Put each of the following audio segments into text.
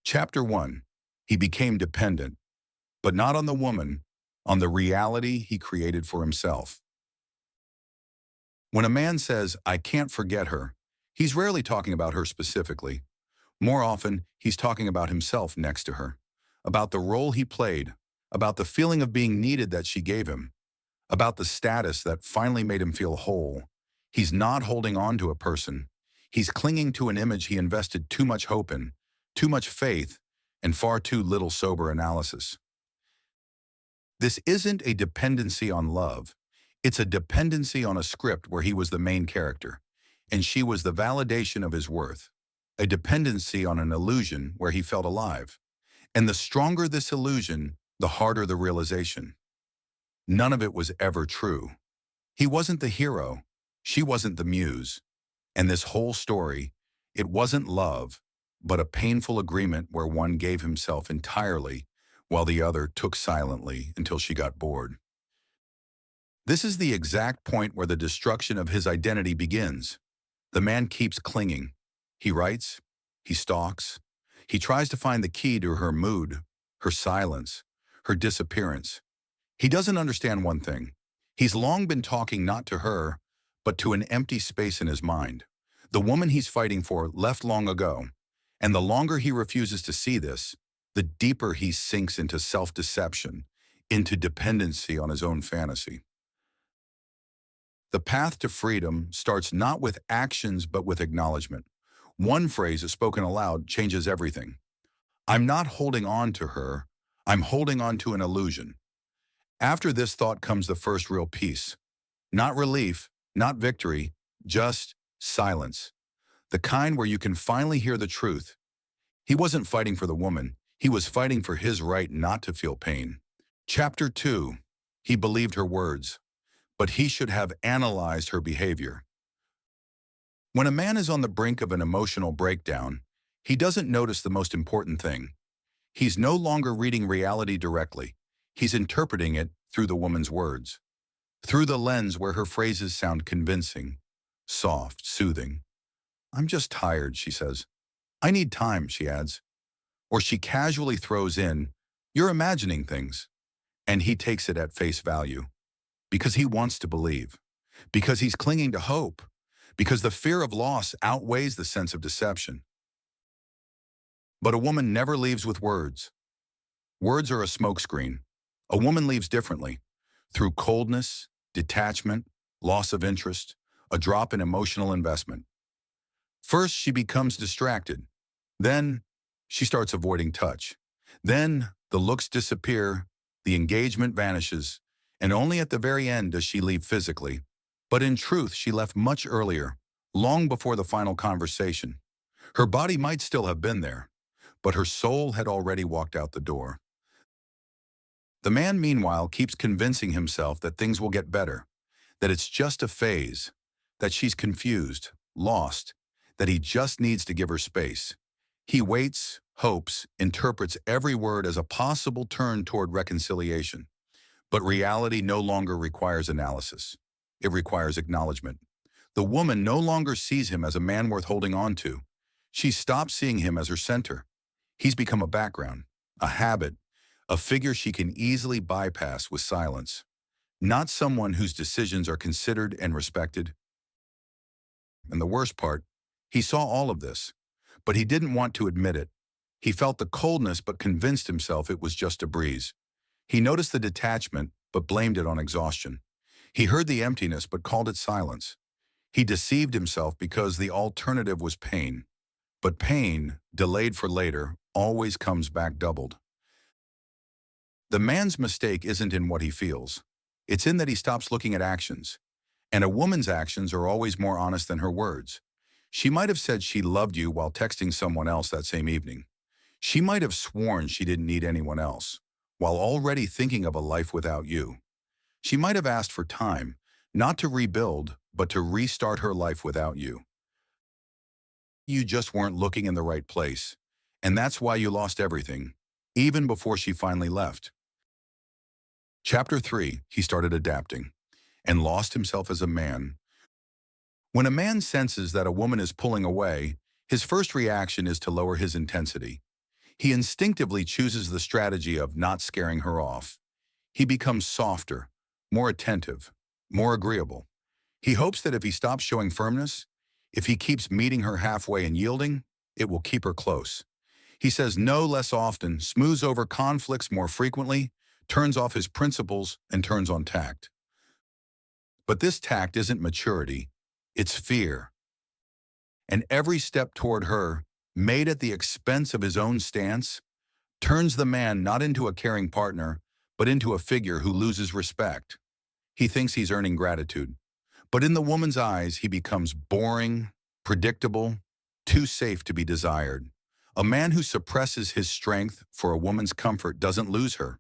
Chapter 1. He became dependent, but not on the woman, on the reality he created for himself. When a man says, "I can't forget her," he's rarely talking about her specifically. More often, he's talking about himself next to her, about the role he played, about the feeling of being needed that she gave him, about the status that finally made him feel whole. He's not holding on to a person. He's clinging to an image he invested too much hope in, too much faith, and far too little sober analysis. This isn't a dependency on love. It's a dependency on a script where he was the main character, and she was the validation of his worth. A dependency on an illusion where he felt alive. And the stronger this illusion, the harder the realization. None of it was ever true. He wasn't the hero. She wasn't the muse. And this whole story, it wasn't love, but a painful agreement where one gave himself entirely while the other took silently until she got bored. This is the exact point where the destruction of his identity begins. The man keeps clinging. He writes, he stalks, he tries to find the key to her mood, her silence, her disappearance. He doesn't understand one thing. He's long been talking not to her, but to an empty space in his mind. The woman he's fighting for left long ago, and the longer he refuses to see this, the deeper he sinks into self-deception, into dependency on his own fantasy. The path to freedom starts not with actions but with acknowledgement. One phrase spoken aloud changes everything. I'm not holding on to her, I'm holding on to an illusion. After this thought comes the first real peace. Not relief, not victory, just silence. The kind where you can finally hear the truth. He wasn't fighting for the woman, he was fighting for his right not to feel pain. Chapter 2. He believed her words, but he should have analyzed her behavior. When a man is on the brink of an emotional breakdown, he doesn't notice the most important thing. He's no longer reading reality directly. He's interpreting it through the woman's words, through the lens where her phrases sound convincing, soft, soothing. I'm just tired, she says. I need time, she adds. Or she casually throws in, you're imagining things. And he takes it at face value. Because he wants to believe. Because he's clinging to hope. Because the fear of loss outweighs the sense of deception. But a woman never leaves with words. Words are a smokescreen. A woman leaves differently, through coldness, detachment, loss of interest, a drop in emotional investment. First, she becomes distracted. Then, she starts avoiding touch. Then, the looks disappear, the engagement vanishes, and only at the very end does she leave physically. But in truth, she left much earlier, long before the final conversation. Her body might still have been there, but her soul had already walked out the door. The man, meanwhile, keeps convincing himself that things will get better, that it's just a phase, that she's confused, lost, that he just needs to give her space. He waits, hopes, interprets every word as a possible turn toward reconciliation. But reality no longer requires analysis. It requires acknowledgement. The woman no longer sees him as a man worth holding on to. She stops seeing him as her center. He's become a background, a habit, a figure she can easily bypass with silence. Not someone whose decisions are considered and respected. And the worst part, he saw all of this, but he didn't want to admit it. He felt the coldness but convinced himself it was just a breeze. He noticed the detachment but blamed it on exhaustion. He heard the emptiness but called it silence. He deceived himself because the alternative was pain. But pain, delayed for later, always comes back doubled. The man's mistake isn't in what he feels. It's in that he stops looking at actions. And a woman's actions are always more honest than her words. She might have said she loved you while texting someone else that same evening. She might have sworn she didn't need anyone else, while already thinking of a life without you. She might have asked for time, not to rebuild, but to restart her life without you. You just weren't looking in the right place, and that's why you lost everything, even before she finally left. Chapter 3, he started adapting, and lost himself as a man. When a man senses that a woman is pulling away, his first reaction is to lower his intensity. He instinctively chooses the strategy of not scaring her off. He becomes softer, more attentive, more agreeable. He hopes that if he stops showing firmness, if he keeps meeting her halfway and yielding, it will keep her close. He says no less often, smooths over conflicts more frequently, turns off his principles, and turns on tact. But this tact isn't maturity, it's fear. And every step toward her, made at the expense of his own stance, turns the man not into a caring partner, but into a figure who loses respect. He thinks he's earning gratitude. But in the woman's eyes, he becomes boring, predictable, too safe to be desired. A man who suppresses his strength for a woman's comfort doesn't lose her.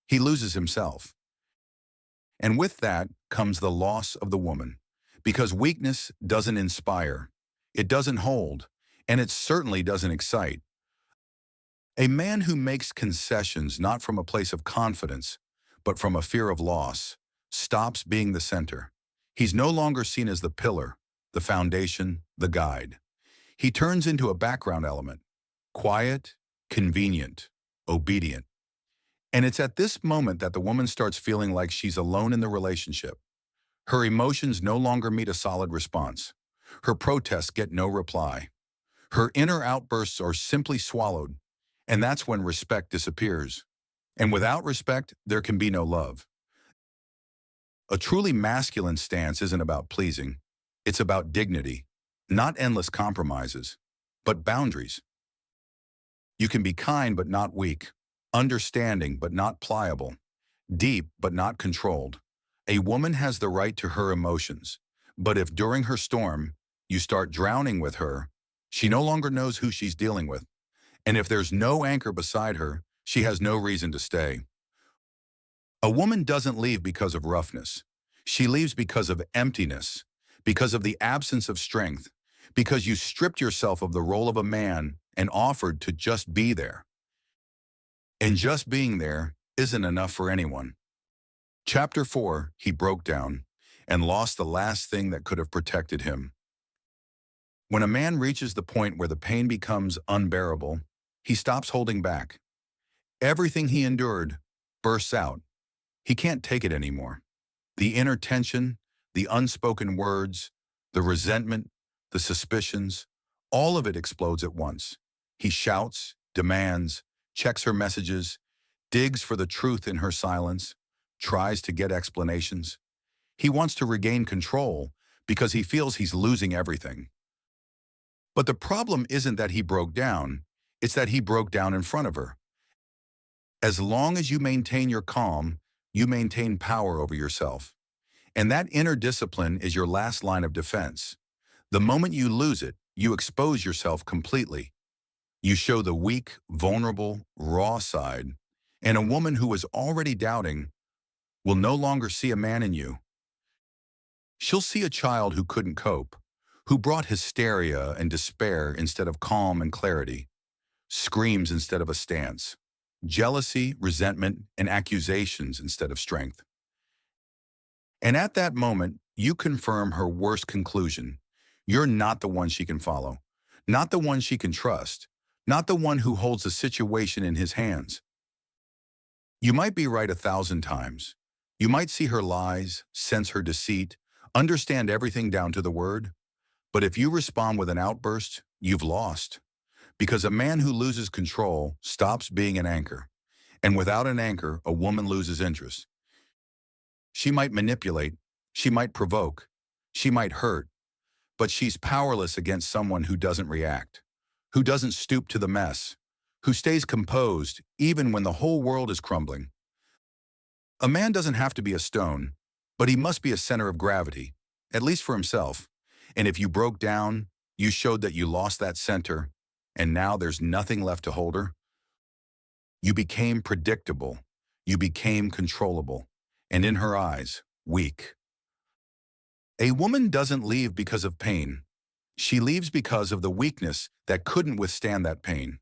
He loses himself. And with that comes the loss of the woman. Because weakness doesn't inspire, it doesn't hold, and it certainly doesn't excite. A man who makes concessions not from a place of confidence, but from a fear of loss, stops being the center. He's no longer seen as the pillar, the foundation, the guide. He turns into a background element, quiet, convenient, obedient. And it's at this moment that the woman starts feeling like she's alone in the relationship. Her emotions no longer meet a solid response. Her protests get no reply. Her inner outbursts are simply swallowed, and that's when respect disappears. And without respect, there can be no love. A truly masculine stance isn't about pleasing. It's about dignity, not endless compromises, but boundaries. You can be kind but not weak, understanding but not pliable, deep but not controlled. A woman has the right to her emotions, but if during her storm you start drowning with her, she no longer knows who she's dealing with. And if there's no anchor beside her, she has no reason to stay. A woman doesn't leave because of roughness. She leaves because of emptiness, because of the absence of strength, because you stripped yourself of the role of a man and offered to just be there. And just being there isn't enough for anyone. Chapter 4, he broke down and lost the last thing that could have protected him. When a man reaches the point where the pain becomes unbearable, he stops holding back. Everything he endured bursts out. He can't take it anymore. The inner tension, the unspoken words, the resentment, the suspicions, all of it explodes at once. He shouts, demands, checks her messages, digs for the truth in her silence, tries to get explanations. He wants to regain control because he feels he's losing everything. But the problem isn't that he broke down, it's that he broke down in front of her. As long as you maintain your calm, you maintain power over yourself. And that inner discipline is your last line of defense. The moment you lose it, you expose yourself completely. You show the weak, vulnerable, raw side, and a woman who is already doubting will no longer see a man in you. She'll see a child who couldn't cope, who brought hysteria and despair instead of calm and clarity, screams instead of a stance, jealousy, resentment, and accusations instead of strength. And at that moment, you confirm her worst conclusion. You're not the one she can follow, not the one she can trust, not the one who holds the situation in his hands. You might be right 1,000 times. You might see her lies, sense her deceit, understand everything down to the word. But if you respond with an outburst, you've lost. Because a man who loses control stops being an anchor. And without an anchor, a woman loses interest. She might manipulate, she might provoke, she might hurt, but she's powerless against someone who doesn't react, who doesn't stoop to the mess, who stays composed even when the whole world is crumbling. A man doesn't have to be a stone, but he must be a center of gravity, at least for himself. And if you broke down, you showed that you lost that center, and now there's nothing left to hold her. You became predictable, you became controllable, and in her eyes, weak. A woman doesn't leave because of pain. She leaves because of the weakness that couldn't withstand that pain.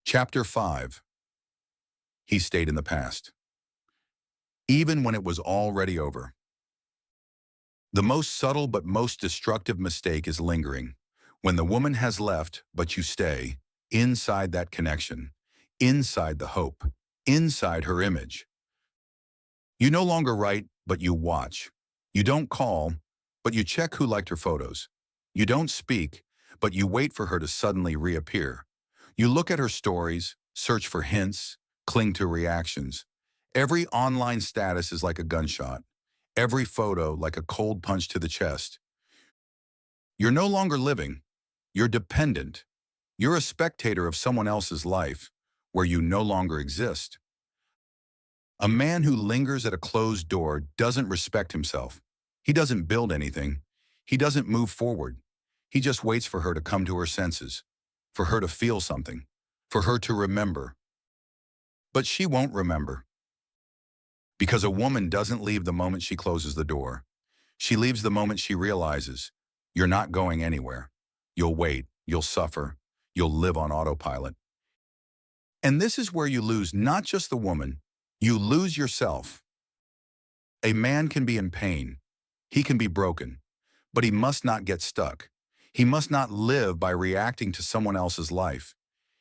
Chapter 5. He stayed in the past, even when it was already over. The most subtle but most destructive mistake is lingering. When the woman has left, but you stay, inside that connection, inside the hope, inside her image. You no longer write, but you watch. You don't call, but you check who liked her photos. You don't speak, but you wait for her to suddenly reappear. You look at her stories, search for hints, cling to reactions. Every online status is like a gunshot. Every photo like a cold punch to the chest. You're no longer living. You're dependent. You're a spectator of someone else's life where you no longer exist. A man who lingers at a closed door doesn't respect himself. He doesn't build anything. He doesn't move forward. He just waits for her to come to her senses, for her to feel something, for her to remember. But she won't remember, because a woman doesn't leave the moment she closes the door. She leaves the moment she realizes, you're not going anywhere. You'll wait, you'll suffer, you'll live on autopilot. And this is where you lose not just the woman, you lose yourself. A man can be in pain. He can be broken. But he must not get stuck. He must not live by reacting to someone else's life.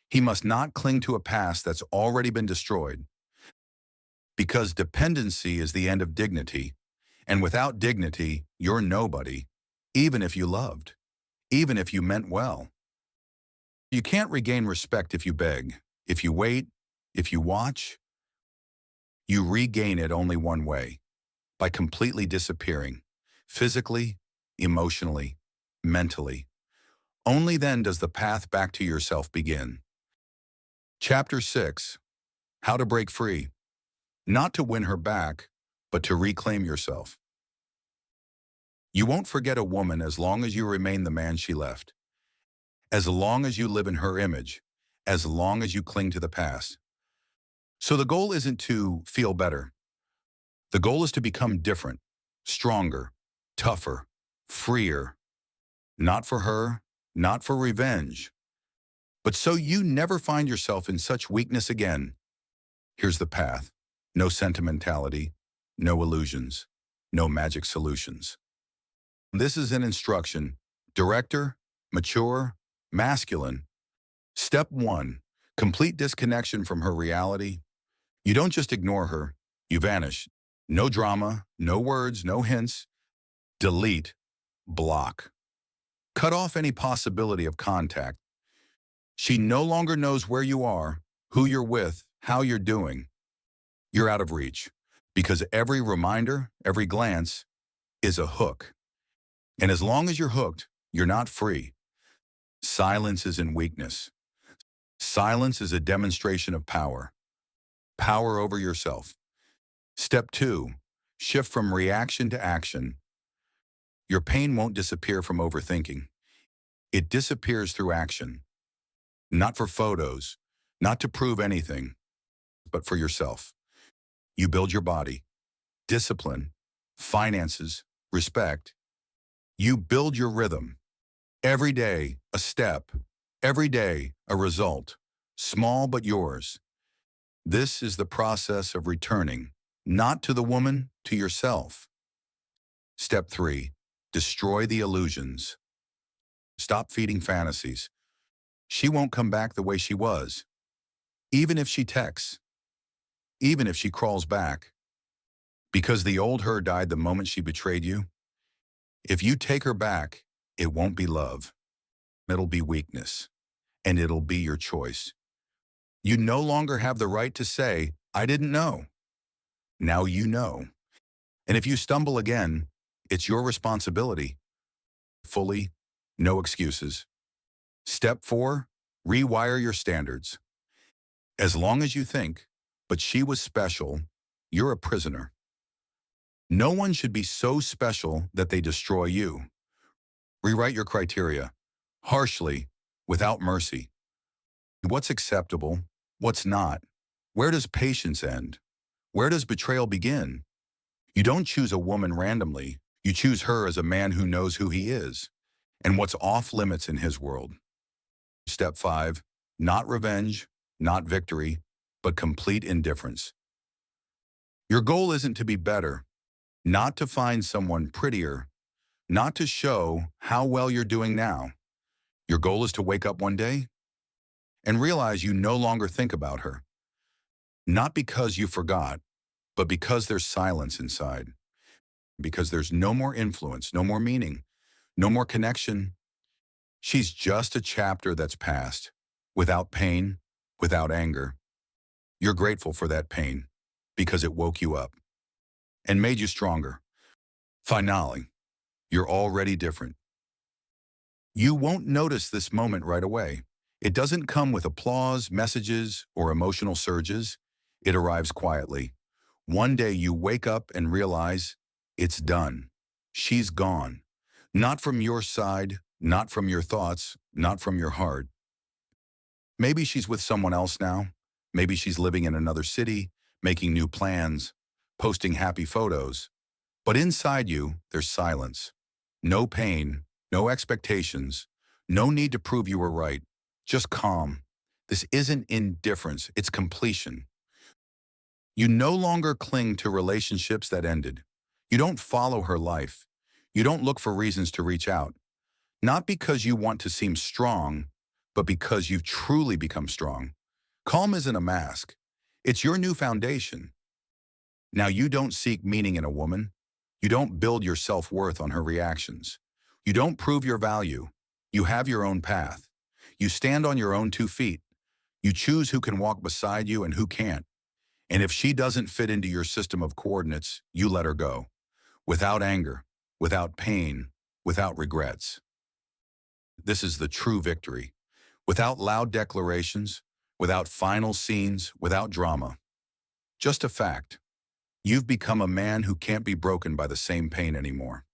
He must not cling to a past that's already been destroyed. Because dependency is the end of dignity. And without dignity, you're nobody, even if you loved, even if you meant well. You can't regain respect if you beg, if you wait, if you watch. You regain it only one way, by completely disappearing, physically, emotionally, mentally. Only then does the path back to yourself begin. Chapter 6. How to break free. Not to win her back, but to reclaim yourself. You won't forget a woman as long as you remain the man she left. As long as you live in her image, as long as you cling to the past. So the goal isn't to feel better. The goal is to become different, stronger, tougher, freer. Not for her, not for revenge, but so you never find yourself in such weakness again. Here's the path. No sentimentality, no illusions, no magic solutions. This is an instruction. Director, mature, masculine. Step 1. Complete disconnection from her reality. You don't just ignore her, you vanish. No drama, no words, no hints. Delete, block. Cut off any possibility of contact. She no longer knows where you are, who you're with, how you're doing. You're out of reach, because every reminder, every glance is a hook. And as long as you're hooked, you're not free. Silence isn't weakness. Silence is a demonstration of power. Power over yourself. Step 2. Shift from reaction to action. Your pain won't disappear from overthinking. It disappears through action. Not for photos, not to prove anything, but for yourself. You build your body, discipline, finances, respect. You build your rhythm. Every day, a step. Every day, a result. Small but yours. This is the process of returning, not to the woman, to yourself. Step 3. Destroy the illusions. Stop feeding fantasies. She won't come back the way she was. Even if she texts. Even if she crawls back. Because the old her died the moment she betrayed you. If you take her back, it won't be love. It'll be weakness. And it'll be your choice. You no longer have the right to say, I didn't know. Now you know. And if you stumble again, it's your responsibility. Fully, no excuses. Step 4, rewire your standards. As long as you think, but she was special, you're a prisoner. No one should be so special that they destroy you. Rewrite your criteria, harshly, without mercy. What's acceptable? What's not? Where does patience end? Where does betrayal begin? You don't choose a woman randomly. You choose her as a man who knows who he is and what's off limits in his world. Step 5, not revenge, not victory, but complete indifference. Your goal isn't to be better, not to find someone prettier, not to show how well you're doing now. Your goal is to wake up one day and realize you no longer think about her. Not because you forgot, but because there's silence inside. Because there's no more influence, no more meaning, no more connection. She's just a chapter that's passed, without pain, without anger. You're grateful for that pain, because it woke you up and made you stronger. Finally, you're already different. You won't notice this moment right away. It doesn't come with applause, messages, or emotional surges. It arrives quietly. One day you wake up and realize it's done. She's gone. Not from your side, not from your thoughts, not from your heart. Maybe she's with someone else now. Maybe she's living in another city, making new plans, posting happy photos. But inside you, there's silence. No pain, no expectations, no need to prove you were right. Just calm. This isn't indifference, it's completion. You no longer cling to relationships that ended. You don't follow her life. You don't look for reasons to reach out. Not because you want to seem strong, but because you've truly become strong. Calm isn't a mask. It's your new foundation. Now you don't seek meaning in a woman. You don't build your self-worth on her reactions. You don't prove your value. You have your own path. You stand on your own 2 feet. You choose who can walk beside you and who can't. And if she doesn't fit into your system of coordinates, you let her go. Without anger, without pain, without regrets. This is the true victory. Without loud declarations, without final scenes, without drama. Just a fact. You've become a man who can't be broken by the same pain anymore.